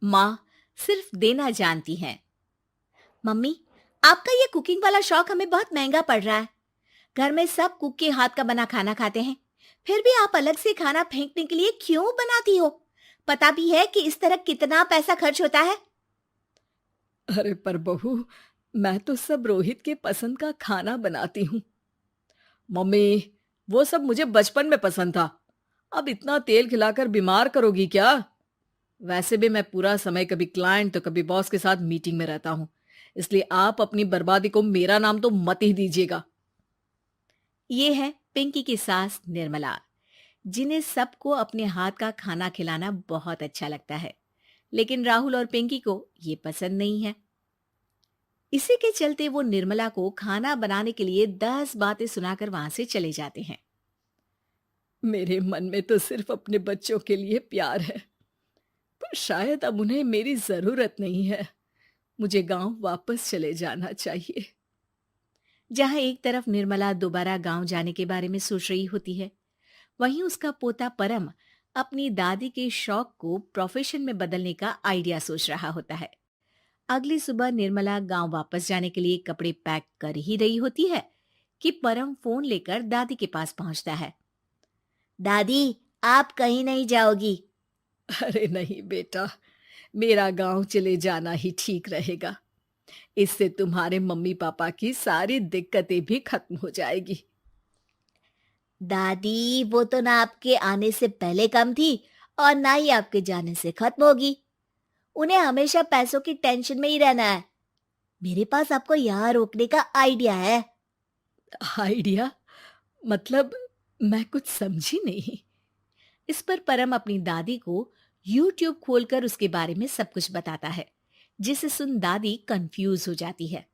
माँ सिर्फ देना जानती हैं। मम्मी, आपका ये कुकिंग वाला शौक हमें बहुत महंगा पड़ रहा है। घर में सब कुक के हाथ का बना खाना खाते हैं, फिर भी आप अलग से खाना फेंकने के लिए क्यों बनाती हो? पता भी है कि इस तरह कितना पैसा खर्च होता है। अरे पर बहू, मैं तो सब रोहित के पसंद का खाना बनाती हूँ। मम्मी, वो सब मुझे बचपन में पसंद था। अब इतना तेल खिलाकर बीमार करोगी क्या? वैसे भी मैं पूरा समय कभी क्लाइंट तो कभी बॉस के साथ मीटिंग में रहता हूँ। इसलिए आप अपनी बर्बादी को मेरा नाम तो मत ही दीजिएगा। ये है पिंकी की सास निर्मला, जिन्हें सबको अपने हाथ का खाना खिलाना बहुत अच्छा लगता है, लेकिन राहुल और पिंकी को ये पसंद नहीं है। इसी के चलते वो निर्मला को खाना बनाने के लिए 10 बातें सुनाकर वहां से चले जाते हैं। मेरे मन में तो सिर्फ अपने बच्चों के लिए प्यार है, पर शायद अब उन्हें मेरी जरूरत नहीं है। मुझे गांव वापस चले जाना चाहिए। जहां एक तरफ निर्मला दोबारा गांव जाने के बारे में सोच रही होती है, वहीं उसका पोता परम अपनी दादी के शौक को प्रोफेशन में बदलने का आइडिया सोच रहा होता है। अगली सुबह निर्मला गांव वापस जाने के लिए कपड़े पैक कर ही रही होती है कि परम फोन लेकर दादी के पास पहुंचता है। दादी, आप कहीं नहीं जाओगी? अरे नहीं बेटा, मेरा गांव चले जाना ही ठीक रहेगा। इससे तुम्हारे मम्मी पापा की सारी दिक्कतें भी खत्म हो जाएगी। दादी, वो तो ना आपके आने से पहले कम थी और ना ही आपके जाने से खत्म होगी। उन्हें हमेशा पैसों की टेंशन में ही रहना है। मेरे पास आपको यहाँ रोकने का आइडिया है। आइडिया? मतलब, मैं कुछ समझी नहीं। इस पर परम अपनी दादी को YouTube खोलकर उसके बारे में सब कुछ बताता है, जिसे सुन दादी कंफ्यूज हो जाती है।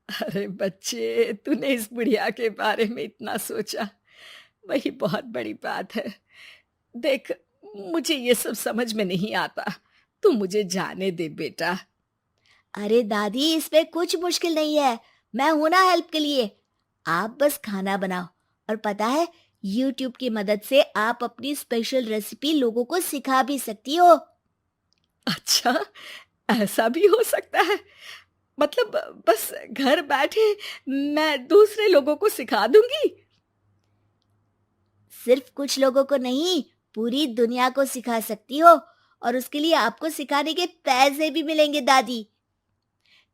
अरे बच्चे, तूने इस बुढ़िया के बारे में इतना सोचा, वही बहुत बड़ी बात है। देख, मुझे ये सब समझ में नहीं आता। तू मुझे जाने दे बेटा। अरे दादी, इसमें कुछ मुश्किल नहीं है। मैं हूं ना हेल्प के लिए। आप बस खाना बनाओ, और पता है, YouTube की मदद से आप अपनी स्पेशल रेसिपी लोगों को सिखा भी सकती हो। अच्छा, ऐसा भी हो सकता है? मतलब, बस घर बैठे मैं दूसरे लोगों को सिखा दूंगी? सिर्फ कुछ लोगों को नहीं, पूरी दुनिया को सिखा सकती हो, और उसके लिए आपको सिखाने के पैसे भी मिलेंगे दादी।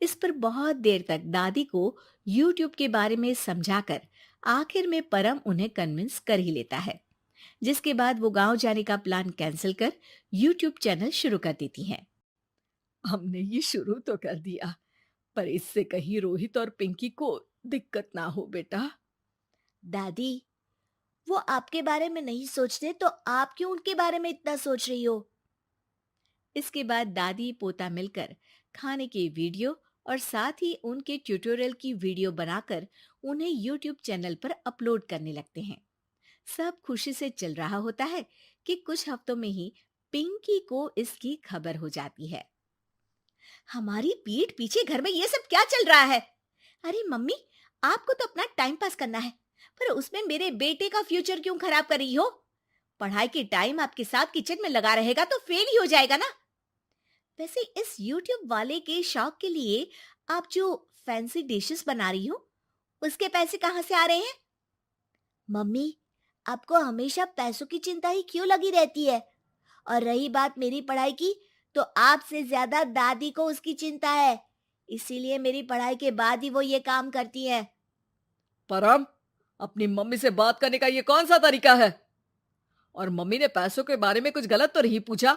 इस पर बहुत देर तक दादी को YouTube के बारे में समझाकर आखिर में परम उन्हें कन्विंस कर ही लेता है, जिसके बाद वो गांव जाने का प्लान कैंसिल कर YouTube चैनल शुरू कर देती हैं। हमने ये शुरू तो कर दिया, पर इससे कहीं रोहित और पिंकी को दिक्कत ना हो बेटा। दादी, वो आपके बारे में नहीं सोचते तो आप क्यों उनके बारे में इतना सोच रही हो? इसके बाद दादी पोता मिलकर खाने की वीडियो और साथ ही उनके ट्यूटोरियल की वीडियो बनाकर उन्हें YouTube चैनल पर अपलोड करने लगते हैं। सब खुशी से चल रहा होता है कि कुछ हफ्तों में ही पिंकी को इसकी खबर हो जाती है। हमारी पीठ पीछे घर में ये सब क्या चल रहा है? अरे मम्मी, आपको तो अपना टाइम पास करना है, पर उसमें मेरे बेटे का फ्यूचर क्यों खराब कर रही हो? पढ़ाई के टाइम आपके साथ किचन में लगा रहेगा तो फेल ही हो जाएगा ना। वैसे इस YouTube वाले के शौक के लिए आप जो फैंसी डिशेस बना रही हो, उसके पैसे कहाँ से आ रहे हैं? मम्मी, आपको हमेशा पैसों की चिंता ही क्यों लगी रहती है? और रही बात मेरी पढ़ाई की, तो आपसे ज्यादा दादी को उसकी चिंता है। इसीलिए मेरी पढ़ाई के बाद ही वो ये काम करती है। परम, अपनी मम्मी से बात करने का ये कौन सा तरीका है? और मम्मी ने पैसों के बारे में कुछ गलत तो नहीं पूछा?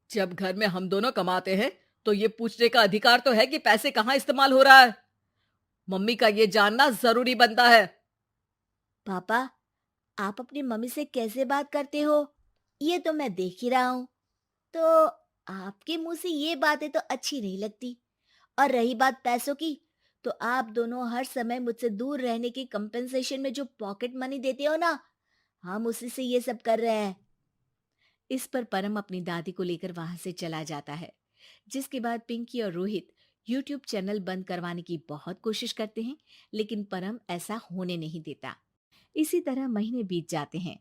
जब घर में हम दोनों कमाते हैं, तो ये पूछने का अधिकार तो है कि पैसे कहाँ इस्तेमाल हो रहा है। मम्मी का ये जानना जरूरी बनता है। पापा, आप अपनी मम्मी से कैसे बात करते हो, ये तो मैं देख ही रहा हूँ। तो आपके मुंह से ये बातें तो अच्छी नहीं लगती। और रही बात पैसों की, तो आप दोनों हर समय मुझसे दूर रहने की कंपेंसेशन में जो पॉकेट मनी देते हो ना, हम उसी से ये सब कर रहे हैं। इस पर परम अपनी दादी को लेकर वहां से चला जाता है, जिसके बाद पिंकी और रोहित YouTube चैनल बंद करवाने की बहुत कोशिश करते हैं, लेकिन परम ऐसा होने नहीं देता। इसी तरह महीने बीत जाते हैं।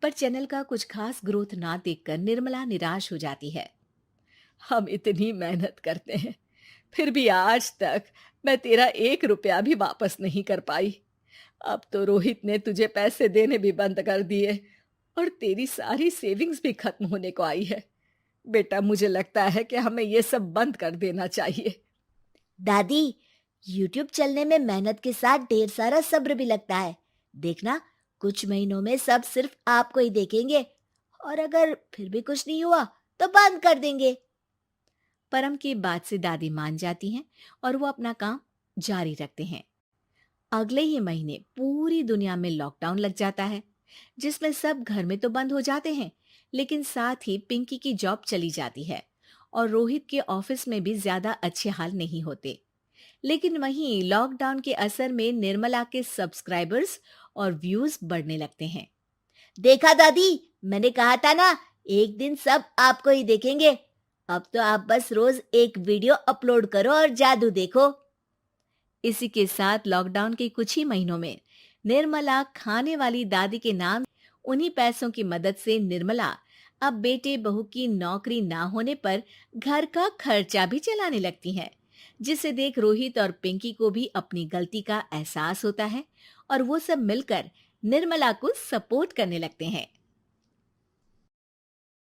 पर चैनल का कुछ खास ग्रोथ ना देखकर निर्मला निराश हो जाती है। हम इतनी मेहनत करते हैं, फिर भी आज तक मैं तेरा 1 रुपया भी वापस नहीं कर पाई। अब तो रोहित ने तुझे पैसे देने भी बंद कर दिए और तेरी सारी सेविंग्स भी खत्म होने को आई है। बेटा, मुझे लगता है कि हमें ये सब बंद कर देना चाहिए। दादी, यूट्यूब चलने में मेहनत के साथ ढेर सारा सब्र भी लगता है। देखना, कुछ महीनों में सब सिर्फ आपको ही देखेंगे, और अगर फिर भी कुछ नहीं हुआ तो बंद कर देंगे। परम की बात से दादी मान जाती हैं और वो अपना काम जारी रखते हैं। अगले ही महीने पूरी दुनिया में लॉकडाउन लग जाता है, जिसमें सब घर में तो बंद हो जाते हैं, लेकिन साथ ही पिंकी की जॉब चली जाती है और रोहित के ऑफिस में भी ज्यादा अच्छे हाल नहीं होते। लेकिन वहीं लॉकडाउन के असर में निर्मला के सब्सक्राइबर्स और व्यूज बढ़ने लगते हैं। देखा दादी, मैंने कहा था ना, एक दिन सब आपको ही देखेंगे। अब तो आप बस रोज एक वीडियो अपलोड करो और जादू देखो। इसी के साथ लॉकडाउन के कुछ ही महीनों में निर्मला खाने वाली दादी के नाम, उन्हीं पैसों की मदद से निर्मला अब बेटे बहू की नौकरी ना होने पर घर का खर्चा भी चलाने लगती हैं, जिसे देख रोहित और पिंकी को भी अपनी गलती का एहसास होता है और वो सब मिलकर निर्मला को सपोर्ट करने लगते हैं।